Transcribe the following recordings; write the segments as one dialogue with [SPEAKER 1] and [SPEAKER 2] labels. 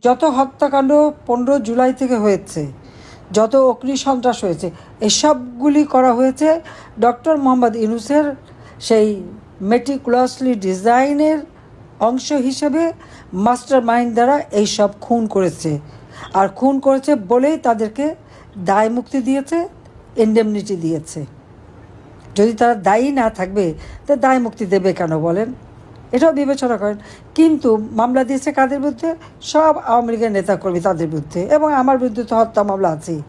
[SPEAKER 1] যত হত্যাকাণ্ড 15 জুলাই থেকে হয়েছে, যত অগ্নি সন্ত্রাস হয়েছে, এসবগুলি করা হয়েছে ডক্টর মোহাম্মদ ইউনূসের সেই মেটিকুলাসলি ডিজাইনের অংশ হিসেবে মাস্টার মাইন্ড দ্বারা এইসব খুন করেছে। আর খুন করেছে বলেই তাদেরকে দায় মুক্তি দিয়েছে, ইন্ডেমনিটি দিয়েছে। যদি তারা দায়ী না থাকবে তা দায় মুক্তি দেবে কেন বলেন? এটাও বিবেচনা করেন। কিন্তু মামলা দিয়েছে কাদের বিরুদ্ধে? সব আওয়ামী লীগের নেতাকর্মী তাদের বিরুদ্ধে, এবং আমার বিরুদ্ধে তো হত্যা মামলা আছেই।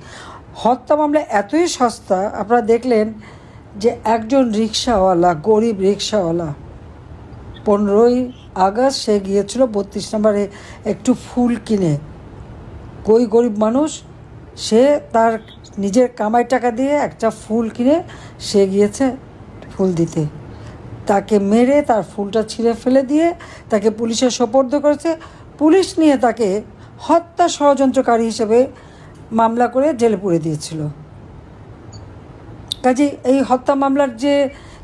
[SPEAKER 1] হত্যা মামলা এতই সস্তা, আপনারা দেখলেন যে একজন রিক্সাওয়ালা, গরিব রিক্সাওয়ালা, 15ই আগস্ট সে গিয়েছিল 32 নম্বরে একটু ফুল কিনে। গরিব মানুষ, সে তার নিজের কামাই টাকা দিয়ে একটা ফুল কিনে সে গিয়েছে ফুল দিতে। তাকে মেরে তার ফুলটা ছিঁড়ে ফেলে দিয়ে তাকে পুলিশে সোপর্দ করেছে। পুলিশ নিয়ে তাকে হত্যা ষড়যন্ত্রকারী হিসেবে মামলা করে জেলে পুরে দিয়েছিল। কাজে এই হত্যা মামলার যে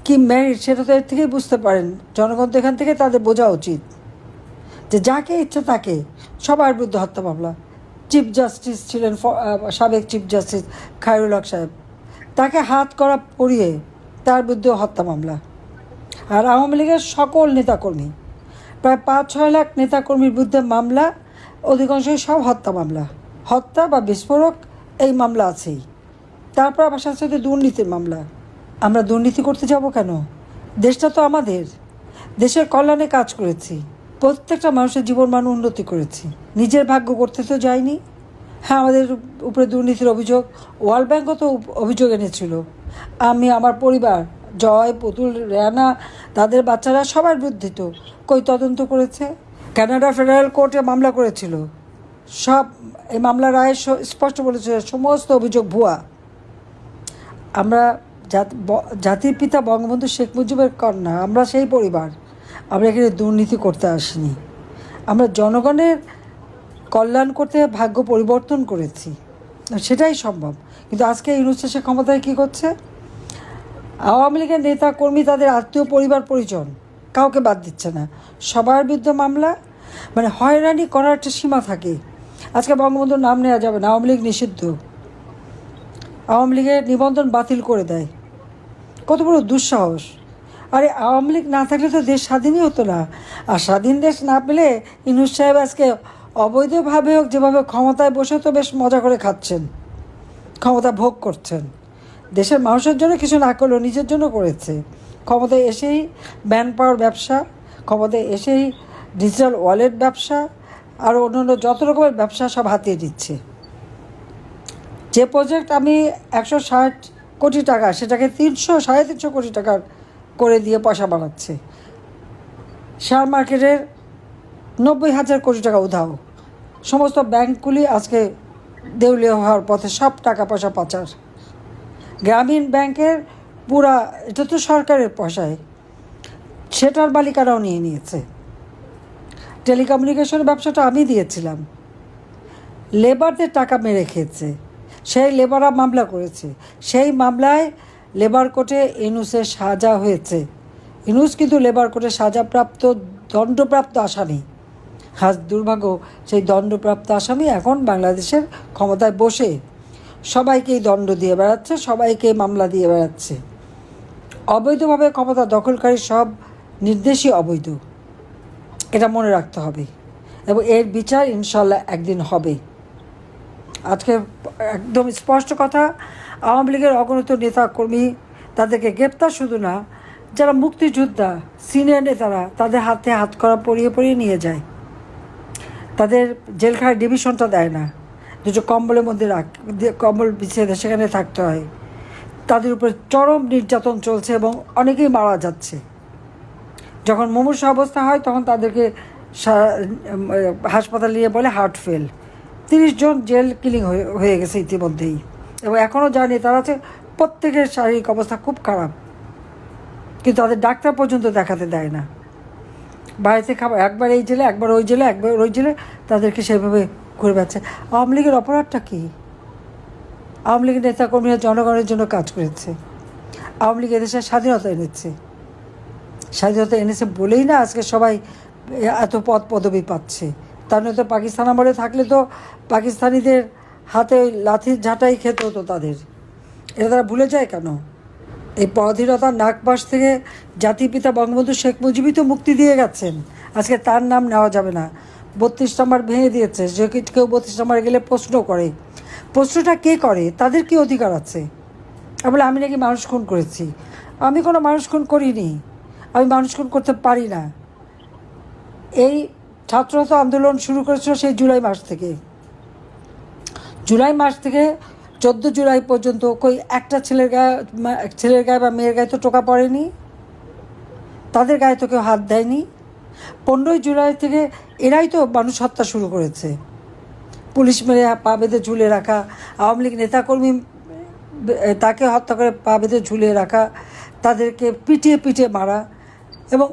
[SPEAKER 1] কি মেরিট, সেটা তো এর থেকেই বুঝতে পারেন। জনগণ তো এখান থেকে তাদের বোঝা উচিত যে যাকে ইচ্ছা তাকে, সবার বিরুদ্ধে হত্যা মামলা। চিফ জাস্টিস ছিলেন সাবেক চিফ জাস্টিস খায়রুল হক সাহেব, তাকে হাত করা পরিয়ে তার বিরুদ্ধে হত্যা মামলা। আর আওয়ামী লীগের সকল নেতাকর্মী, প্রায় 5-6 লাখ নেতাকর্মীর বিরুদ্ধে মামলা, অধিকাংশই সব হত্যা মামলা। হত্যা বা বিস্ফোরক এই মামলা আছেই। তারপর আবার সাথে সাথে দুর্নীতির মামলা। আমরা দুর্নীতি করতে যাব কেন? দেশটা তো আমাদের। দেশের কল্যাণে কাজ করেছি, প্রত্যেকটা মানুষের জীবনমান উন্নতি করেছি, নিজের ভাগ্য করতে তো যাইনি। হ্যাঁ, আমাদের উপরে দুর্নীতির অভিযোগ, ওয়ার্ল্ড ব্যাঙ্কও তো অভিযোগ এনেছিল। আমি, আমার পরিবার, জয়, পুতুল, রেহানা, তাদের বাচ্চারা সবার বিরুদ্ধে তো কই তদন্ত করেছে। কানাডা ফেডারেল কোর্টে মামলা করেছিল, সব এই মামলার রায়ে স্পষ্ট বলেছে সমস্ত অভিযোগ ভুয়া। আমরা জাতির পিতা বঙ্গবন্ধু শেখ মুজিবের কন্যা, আমরা সেই পরিবার। আমরা এখানে দুর্নীতি করতে আসিনি, আমরা জনগণের কল্যাণ করতে ভাগ্য পরিবর্তন করেছি, সেটাই সম্ভব। কিন্তু আজকে ইউনূস সে ক্ষমতায় কী করছে? আওয়ামী লীগের নেতা কর্মী, তাদের আত্মীয়, পরিবার পরিজন, কাউকে বাদ দিচ্ছে না, সবার বিরুদ্ধে মামলা। মানে হয়রানি করার একটা সীমা থাকে। আজকে বঙ্গবন্ধুর নাম নেওয়া যাবে না, আওয়ামী লীগ নিষিদ্ধ, আওয়ামী লীগের নিবন্ধন বাতিল করে দেয়। কত বড় দুঃসাহস! আরে আওয়ামী লীগ না থাকলে তো দেশ স্বাধীনই হতো না। আর স্বাধীন দেশ না পেলে ইউনূস সাহেব আজকে অবৈধভাবে হোক যেভাবে ক্ষমতায় বসে তো বেশ মজা করে খাচ্ছেন, ক্ষমতা ভোগ করছেন। দেশের মানুষের জন্য কিছু না করলেও নিজের জন্য করেছে। ক্ষমতায় এসেই ম্যান পাওয়ার ব্যবসা, ক্ষমতায় এসেই ডিজিটাল ওয়ালেট ব্যবসা, আর অন্যান্য যত রকমের ব্যবসা সব হাতিয়ে দিচ্ছে। যে প্রজেক্ট আমি 160 কোটি টাকা, সেটাকে 300-350 কোটি টাকার করে দিয়ে পয়সা বানাচ্ছে। শেয়ার মার্কেটের 90,000 কোটি টাকা উধাও। সমস্ত ব্যাংকগুলি আজকে দেউলিয়া হওয়ার পথে, সব টাকা পয়সা পাচার। গ্রামীণ ব্যাংকের পুরা, এটা তো সরকারের পয়সায়, সেটার মালিকানাও নিয়ে নিয়েছে। টেলিকমিউনিকেশনের ব্যবসাটা আমি দিয়েছিলাম, লেবারদের টাকা মেরে খেয়েছে। সেই লেবাররা মামলা করেছে, সেই মামলায় লেবার কোর্টে ইউনূসের সাজা হয়েছে। ইউনূস কিন্তু লেবার কোর্টে সাজাপ্রাপ্ত, দণ্ডপ্রাপ্ত আসামি। আজ দুর্ভাগ্য, সেই দণ্ডপ্রাপ্ত আসামি এখন বাংলাদেশের ক্ষমতায় বসে সবাইকেই দণ্ড দিয়ে বেড়াচ্ছে, সবাইকে মামলা দিয়ে বেড়াচ্ছে। অবৈধভাবে ক্ষমতা দখলকারী সব নির্দেশই অবৈধ, এটা মনে রাখতে হবে, এবং এর বিচার ইনশাল্লাহ একদিন হবে। আজকে একদম স্পষ্ট কথা, আওয়ামী লীগের অগণিত নেতাকর্মী, তাদেরকে গ্রেপ্তার শুধু না, যারা মুক্তিযোদ্ধা সিনিয়র নেতারা, তাদের হাতে হাত করা পরিয়ে পরিয়ে নিয়ে যায়। তাদের জেলখানার ডিভিশনটা দেয় না, দুটো কম্বলের মধ্যে কম্বল বিছিয়ে সেখানে থাকতে হয়। তাদের উপরে চরম নির্যাতন চলছে এবং অনেকেই মারা যাচ্ছে। যখন মুমূর্ষু অবস্থা হয় তখন তাদেরকে হাসপাতাল নিয়ে বলে হার্ট ফেল। 30 জন জেল কিলিং হয়ে গেছে ইতিমধ্যেই, এবং এখনও যা নেতারা আছে প্রত্যেকের শারীরিক অবস্থা খুব খারাপ, কিন্তু তাদের ডাক্তার পর্যন্ত দেখাতে দেয় না। বাড়িতে খাবার, একবার এই জেলে, একবার ওই জেলে, একবার ওই জেলে, তাদেরকে সেভাবে ঘুরে বেড়াচ্ছে। আওয়ামী লীগের অপরাধটা কী? আওয়ামী লীগের নেতাকর্মীরা জনগণের জন্য কাজ করেছে। আওয়ামী লীগ এদেশের স্বাধীনতা এনেছে। স্বাধীনতা এনেছে বলেই না আজকে সবাই এত পদ পদবি পাচ্ছে। তার নয়তো পাকিস্তান আমলে থাকলে তো পাকিস্তানিদের হাতে ওই লাঠির ঝাঁটাই খেতে হতো তাদের। এটা তারা ভুলে যায় কেন? এই পরাধীনতার নাগপাশ থেকে জাতিপিতা বঙ্গবন্ধু শেখ মুজিবই তো মুক্তি দিয়ে গেছেন। আজকে তার নাম নেওয়া যাবে না। 32 নম্বর ভেঙে দিয়েছে। যে কেউ 32 নম্বর গেলে প্রশ্ন করে, প্রশ্নটা কে করে? তাদের কি অধিকার আছে? বলে আমি নাকি মানুষ খুন করেছি। আমি কোনো মানুষ খুন করিনি, আমি মানুষ খুন করতে পারি না। এই ছাত্রতা আন্দোলন শুরু করেছিল সেই জুলাই মাস থেকে। জুলাই মাস থেকে 14 জুলাই পর্যন্ত কই একটা ছেলের গায়ে বা মেয়ের গায়ে তো টোকা পড়েনি, তাদের গায়ে তো কেউ হাত দেয়নি। 15 জুলাই থেকে এরাই তো মানুষ হত্যা শুরু করেছে। পুলিশ মেরে পা বেঁধে ঝুলে রাখা, আওয়ামী লীগ নেতাকর্মী তাকে হত্যা করে পা বেঁধে ঝুলিয়ে রাখা, তাদেরকে পিটিয়ে পিটিয়ে মারা। এবং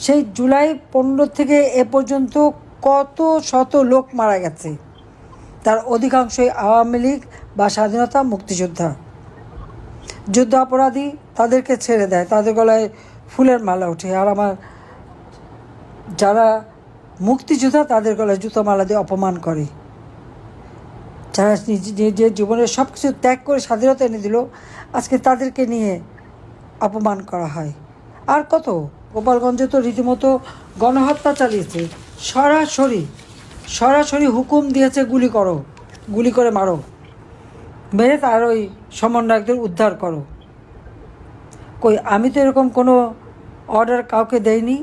[SPEAKER 1] সেই জুলাই 15 থেকে এ পর্যন্ত কত শত লোক মারা গেছে, তার অধিকাংশই আওয়ামী লীগ বা স্বাধীনতা মুক্তিযোদ্ধা। যুদ্ধ অপরাধী তাদেরকে ছেড়ে দেয়, তাদের গলায় ফুলের মালা ওঠে। আর আমার যারা মুক্তিযোদ্ধা তাদের গলায় জুতো মালা দিয়ে অপমান করে। যারা নিজের জীবনের সব কিছু ত্যাগ করে স্বাধীনতা এনে দিল, আজকে তাদেরকে নিয়ে অপমান করা হয়। আর কত, গোপালগঞ্জে তো রীতিমতো গণহত্যা চালিয়েছে। সরাসরি হুকুম দিয়েছে গুলি করো, গুলি করে মারো, মেরে তার ওই সমন্বয়কদের উদ্ধার করো। কই আমি তো এরকম কোনো অর্ডার কাউকে দেইনি।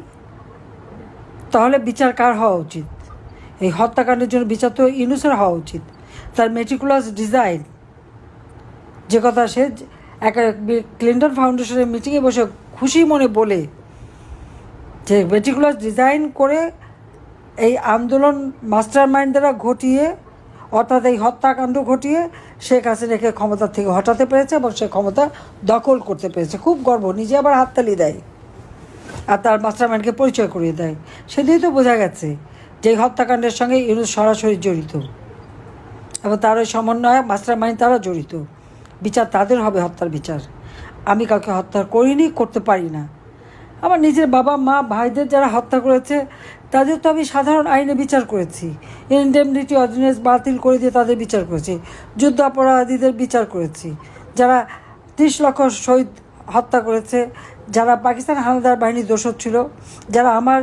[SPEAKER 1] তাহলে বিচার কার হওয়া উচিত? এই হত্যাকাণ্ডের জন্য বিচার তো ইউনূসের হওয়া উচিত। তার মেটিকুলাস ডিজাইন, যে কথা সে একটা ক্লিন্টন ফাউন্ডেশনের মিটিংয়ে বসে খুশি মনে বলে, যে মেটিকুলাস ডিজাইন করে এই আন্দোলন মাস্টার মাইন্ড দ্বারা ঘটিয়ে, অর্থাৎ এই হত্যাকাণ্ড ঘটিয়ে শেখ হাসিনাকে ক্ষমতা থেকে হটাতে পেরেছে এবং সে ক্ষমতা দখল করতে পেরেছে। খুব গর্ব, নিজে আবার হাততালি দেয় আর তার মাস্টার মাইন্ডকে পরিচয় করিয়ে দেয়। সেদিনই তো বোঝা গেছে যে এই হত্যাকাণ্ডের সঙ্গে ইউনূস সরাসরি জড়িত এবং তার ওই সমন্বয় মাস্টার মাইন্ড তারা জড়িত। বিচার তাদের হবে, হত্যার বিচার। আমি কাউকে হত্যা করিনি, করতে পারি না। আমার নিজের বাবা মা ভাইদের যারা হত্যা করেছে তাদের তো আমি সাধারণ আইনে বিচার করেছি, ইনডেমনিটি অর্ডিন্যান্স বাতিল করে দিয়ে তাদের বিচার করেছি, যুদ্ধ অপরাধীদের বিচার করেছি, যারা 30 লক্ষ শহীদ হত্যা করেছে, যারা পাকিস্তান হানাদার বাহিনীর দোষর ছিল, যারা আমার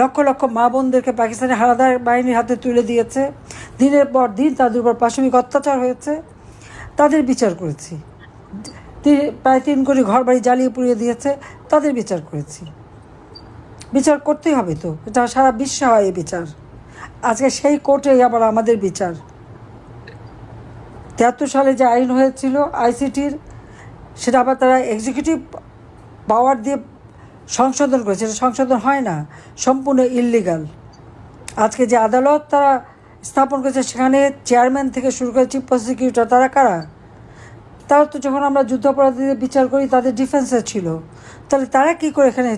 [SPEAKER 1] লক্ষ লক্ষ মা বোনদেরকে পাকিস্তানি হানাদার বাহিনীর হাতে তুলে দিয়েছে, দিনের পর দিন তাদের উপর পাশবিক অত্যাচার হয়েছে, তাদের বিচার করেছি। প্রায় 3 কোটি ঘর বাড়ি জ্বালিয়ে পুড়িয়ে দিয়েছে, তাদের বিচার করেছি। বিচার করতেই হবে তো, এটা সারা বিশ্বে হয় এই বিচার। আজকে সেই কোর্টেই আবার আমাদের বিচার। 73 সালে যে আইন হয়েছিল আইসিটির, সেটা আবার তারা এক্সিকিউটিভ পাওয়ার দিয়ে সংশোধন করেছে। এটা সংশোধন হয় না, সম্পূর্ণ ইললিগাল। আজকে যে আদালত তারা স্থাপন করেছে, সেখানে চেয়ারম্যান থেকে শুরু করে চিফ প্রসিকিউটর, তারা কারা? তারা তো যখন আমরা যুদ্ধাপরাধীদের বিচার করি তাদের ডিফেন্সে ছিল, তাহলে তারা কী করে এখানে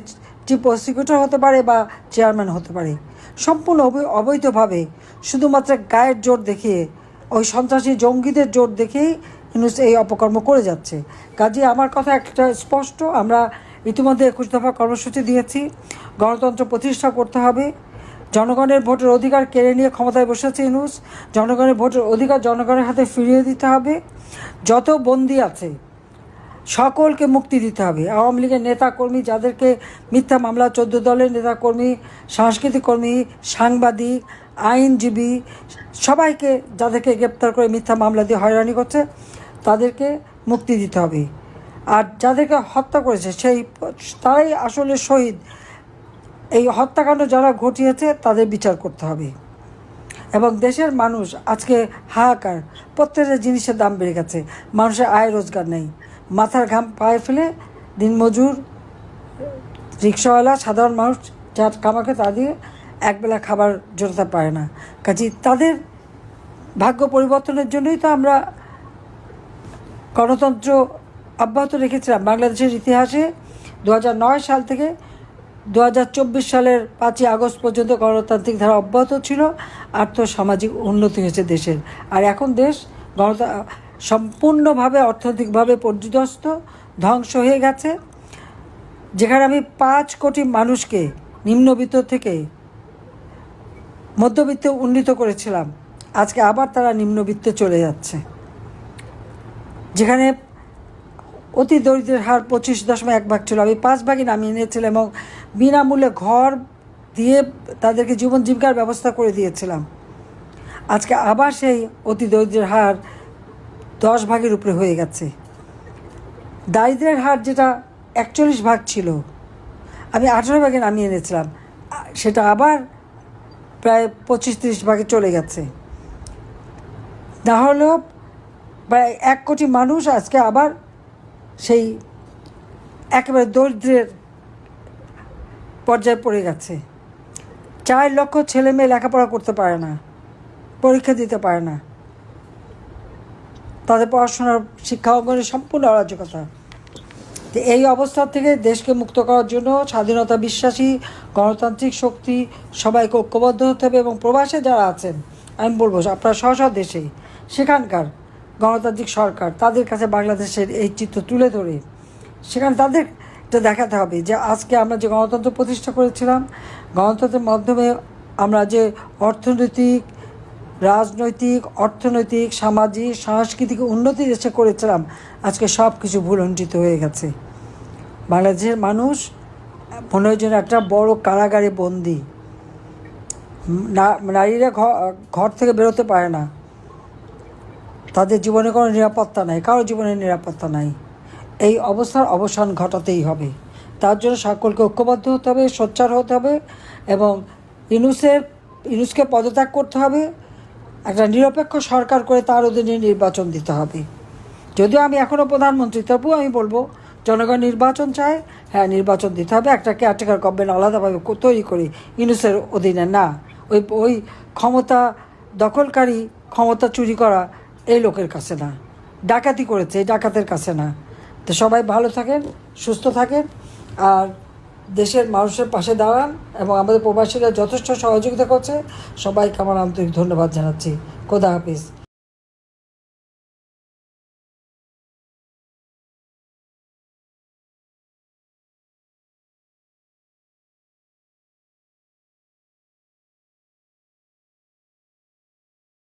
[SPEAKER 1] চিফ প্রসিকিউটর হতে পারে বা চেয়ারম্যান হতে পারে? সম্পূর্ণ অবৈধভাবে, শুধুমাত্র গায়ের জোর দেখিয়ে, ওই সন্ত্রাসী জঙ্গিদের জোর দেখেই ইউনূস এই অপকর্ম করে যাচ্ছে। কাজে আমার কথা একটা স্পষ্ট, আমরা ইতিমধ্যে 21 দফা কর্মসূচি দিয়েছি। গণতন্ত্র প্রতিষ্ঠা করতে হবে। জনগণের ভোটের অধিকার কেড়ে নিয়ে ক্ষমতায় বসেছে ইউনূস। জনগণের ভোটের অধিকার জনগণের হাতে ফিরিয়ে দিতে হবে। যত বন্দী আছে সকলকে মুক্তি দিতে হবে। আওয়ামী লীগের নেতাকর্মী যাদেরকে মিথ্যা মামলা, 14 দলের নেতাকর্মী, সাংস্কৃতিক কর্মী, সাংবাদিক, আইনজীবী, সবাইকে যাদেরকে গ্রেপ্তার করে মিথ্যা মামলা দিয়ে হয়রানি করছে, তাদেরকে মুক্তি দিতে হবে। আর যাদেরকে হত্যা করেছে তারাই আসলে শহীদ। এই হত্যাকাণ্ড যারা ঘটিয়েছে তাদের বিচার করতে হবে। এবং দেশের মানুষ আজকে হাহাকার, প্রত্যেকটা জিনিসের দাম বেড়ে গেছে, মানুষের আয় রোজগার নেই, মাথার ঘাম পায়ে ফেলে দিনমজুর, রিক্সাওয়ালা, সাধারণ মানুষ যার কামাকে তা দিয়ে একবেলা খাবার জোটাতে পারে না। কাজে তাদের ভাগ্য পরিবর্তনের জন্যই তো আমরা গণতন্ত্র অব্যাহত রেখেছিলাম। বাংলাদেশের ইতিহাসে 2009 সাল থেকে 2024 সালের 5ই আগস্ট পর্যন্ত গণতান্ত্রিক ধারা অব্যাহত ছিল। আর্থসামাজিক উন্নতি হয়েছে দেশের। আর এখন দেশ সম্পূর্ণভাবে অর্থনৈতিকভাবে পর্যুদস্ত, ধ্বংস হয়ে গেছে। যেখানে আমি 5 কোটি মানুষকে নিম্নবিত্ত থেকে মধ্যবিত্তে উন্নীত করেছিলাম, আজকে আবার তারা নিম্নবিত্তে চলে যাচ্ছে। যেখানে অতি দরিদ্রের হার 25.1 ছিল, আমি 5 ভাগই নামিয়ে নিয়েছিলাম এবং বিনামূল্যে ঘর দিয়ে তাদেরকে জীবন জীবিকার ব্যবস্থা করে দিয়েছিলাম। আজকে আবার সেই অতি দরিদ্রের হার 10 ভাগের উপরে হয়ে গেছে। দারিদ্রের হার যেটা 41 ভাগ ছিল, আমি 18 ভাগে নামিয়ে এনেছিলাম, সেটা আবার প্রায় 25-30 ভাগে চলে গেছে। না হলেও প্রায় 1 কোটি মানুষ আজকে আবার সেই একেবারে দরিদ্রের পর্যায়ে পড়ে গেছে। 4 লক্ষ ছেলে মেয়ে লেখাপড়া করতে পারে না, পরীক্ষা দিতে পারে না, তাদের পড়াশোনার শিক্ষা অঙ্গনের সম্পূর্ণ অরাজকতা। তো এই অবস্থা থেকে দেশকে মুক্ত করার জন্য স্বাধীনতা বিশ্বাসী গণতান্ত্রিক শক্তি সবাইকে ঐক্যবদ্ধ হতে হবে এবং প্রবাসে যারা আছেন আমি বলবো আপনারা স্ব দেশে সেখানকার গণতান্ত্রিক সরকার তাদের কাছে বাংলাদেশের এই চিত্র তুলে ধরে সেখানে তাদেরটা দেখাতে হবে যে আজকে আমরা যে গণতন্ত্র প্রতিষ্ঠা করেছিলাম, গণতন্ত্রের মাধ্যমে আমরা যে অর্থনৈতিক, রাজনৈতিক, অর্থনৈতিক, সামাজিক, সাংস্কৃতিক উন্নতি দেশে করেছিলাম, আজকে সব কিছু ভুলণ্ঠিত হয়ে গেছে। বাংলাদেশের মানুষ মনে হয় যেন একটা বড় কারাগারে বন্দি। নারীরা ঘর থেকে বেরোতে পারে না, তাদের জীবনে কোনো নিরাপত্তা নাই, কারো জীবনের নিরাপত্তা নাই। এই অবস্থার অবসান ঘটাতেই হবে। তার জন্য সকলকে ঐক্যবদ্ধ হতে হবে, সোচ্চার হতে হবে এবং ইউনূসকে পদত্যাগ করতে হবে, একটা নিরপেক্ষ সরকার করে তার অধীনে নির্বাচন দিতে হবে। যদিও আমি এখনও প্রধানমন্ত্রী, তবুও আমি বলবো জনগণ নির্বাচন চায়, হ্যাঁ নির্বাচন দিতে হবে, একটা কেয়ারটেকার গভর্নমেন্ট আলাদাভাবে তৈরি করি, ইউনূসের অধীনে না। ওই ক্ষমতা দখলকারী, ক্ষমতা চুরি করা এই লোকের কাছে না, ডাকাতি করেছে এই ডাকাতের কাছে না। তো সবাই ভালো থাকেন, সুস্থ থাকেন আর দেশের মানুষের পাশে দাঁড়ান এবং আমাদের প্রবাসীরা যথেষ্ট সহযোগিতা করছে, সবাইকে আমার আন্তরিক ধন্যবাদ জানাচ্ছি। খোদা হাফিজ।